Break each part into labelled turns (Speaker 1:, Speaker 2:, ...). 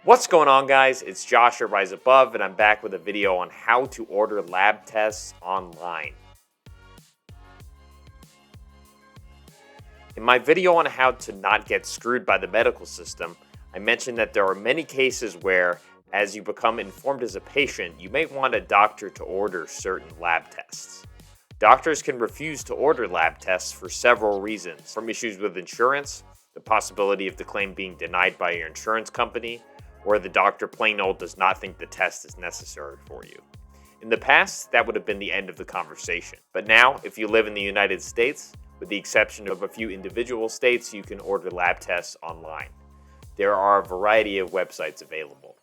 Speaker 1: What's going on, guys? It's Josh at Rise Above, and I'm back with a video on how to order lab tests online. In my video on how to not get screwed by the medical system, I mentioned that there are many cases where, as you become informed as a patient, you may want a doctor to order certain lab tests. Doctors can refuse to order lab tests for several reasons, from issues with insurance, the possibility of the claim being denied by your insurance company, or the doctor plain old does not think the test is necessary for you. In the past, that would have been the end of the conversation. But now, if you live in the United States, with the exception of a few individual states, you can order lab tests online. There are a variety of websites available.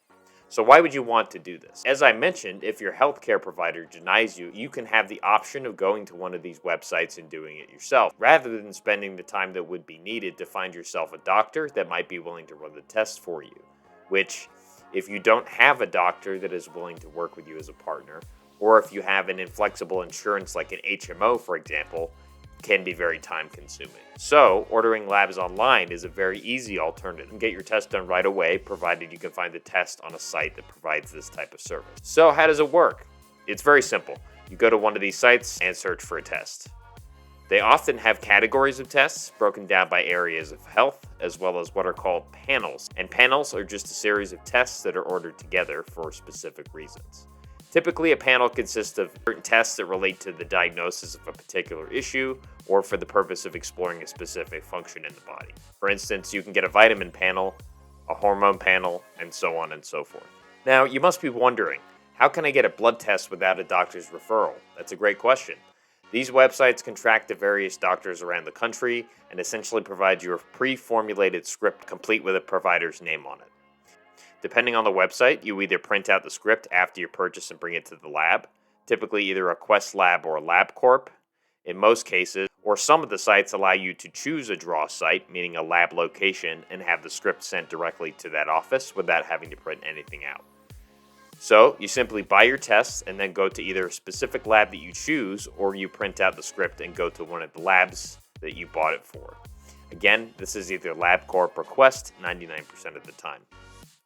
Speaker 1: So why would you want to do this? As I mentioned, if your healthcare provider denies you, you can have the option of going to one of these websites and doing it yourself, rather than spending the time that would be needed to find yourself a doctor that might be willing to run the test for you. Which, if you don't have a doctor that is willing to work with you as a partner, or if you have an inflexible insurance like an HMO, for example, can be very time consuming. So, ordering labs online is a very easy alternative. And get your test done right away, provided you can find the test on a site that provides this type of service. So, how does it work? It's very simple. You go to one of these sites and search for a test. They often have categories of tests broken down by areas of health, as well as what are called panels. And panels are just a series of tests that are ordered together for specific reasons. Typically, a panel consists of certain tests that relate to the diagnosis of a particular issue or for the purpose of exploring a specific function in the body. For instance, you can get a vitamin panel, a hormone panel, and so on and so forth. Now, you must be wondering, how can I get a blood test without a doctor's referral? That's a great question. These websites can track the various doctors around the country and essentially provide you a pre-formulated script complete with a provider's name on it. Depending on the website, you either print out the script after your purchase and bring it to the lab, typically either a Quest Lab or a LabCorp, in most cases, or some of the sites allow you to choose a draw site, meaning a lab location, and have the script sent directly to that office without having to print anything out. So, you simply buy your tests and then go to either a specific lab that you choose, or you print out the script and go to one of the labs that you bought it for. Again, this is either LabCorp or Quest 99% of the time.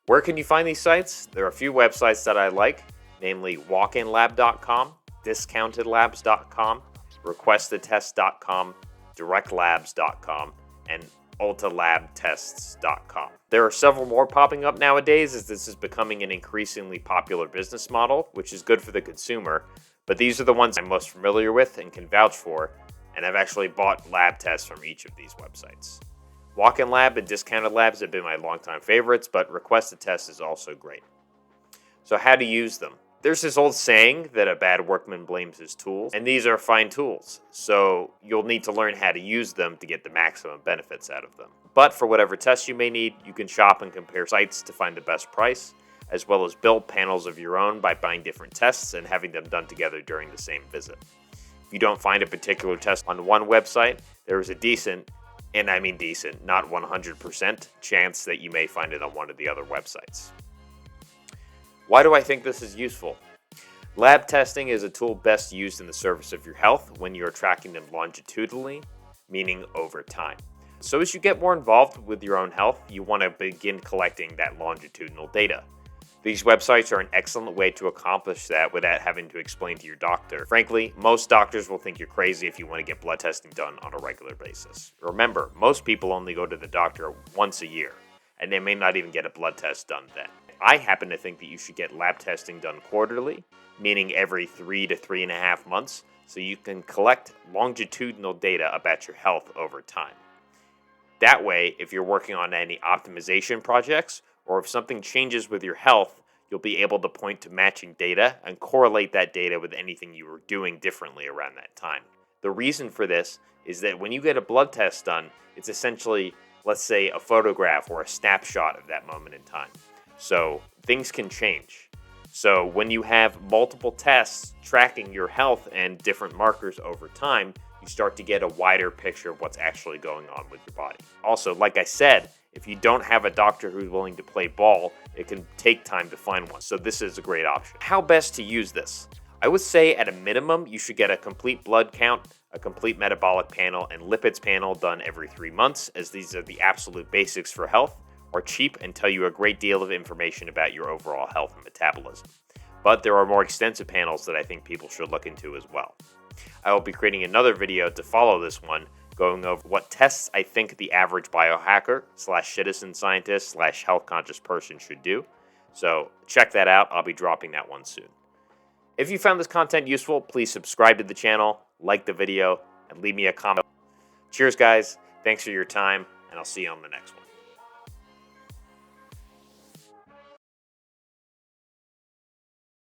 Speaker 1: Where can you find these sites? There are a few websites that I like, namely walkinlab.com, discountedlabs.com, requestthetest.com, directlabs.com, and ultalabtests.com. There are several more popping up nowadays as this is becoming an increasingly popular business model, which is good for the consumer, but these are the ones I'm most familiar with and can vouch for, and I've actually bought lab tests from each of these websites. Walk-in Lab and Discounted Labs have been my longtime favorites, but Request a Test is also great. So how to use them? There's this old saying that a bad workman blames his tools, and these are fine tools, so you'll need to learn how to use them to get the maximum benefits out of them. But for whatever tests you may need, you can shop and compare sites to find the best price, as well as build panels of your own by buying different tests and having them done together during the same visit. If you don't find a particular test on one website, there is a decent, and I mean decent, not 100%, chance that you may find it on one of the other websites. Why do I think this is useful? Lab testing is a tool best used in the service of your health when you're tracking them longitudinally, meaning over time. So as you get more involved with your own health, you want to begin collecting that longitudinal data. These websites are an excellent way to accomplish that without having to explain to your doctor. Frankly, most doctors will think you're crazy if you want to get blood testing done on a regular basis. Remember, most people only go to the doctor once a year, and they may not even get a blood test done then. I happen to think that you should get lab testing done quarterly, meaning every 3 to 3.5 months, so you can collect longitudinal data about your health over time. That way, if you're working on any optimization projects, or if something changes with your health, you'll be able to point to matching data and correlate that data with anything you were doing differently around that time. The reason for this is that when you get a blood test done, it's essentially, let's say, a photograph or a snapshot of that moment in time. So things can change. So when you have multiple tests tracking your health and different markers over time, you start to get a wider picture of what's actually going on with your body. Also, like I said, if you don't have a doctor who's willing to play ball, it can take time to find one. So this is a great option. How best to use this? I would say at a minimum, you should get a complete blood count, a complete metabolic panel, and lipids panel done every 3 months, as these are the absolute basics for health, are cheap and tell you a great deal of information about your overall health and metabolism. But there are more extensive panels that I think people should look into as well. I will be creating another video to follow this one, going over what tests I think the average biohacker / citizen scientist / health conscious person should do. So check that out. I'll be dropping that one soon. If you found this content useful, please subscribe to the channel, like the video, and leave me a comment. Cheers, guys. Thanks for your time, and I'll see you on the next one.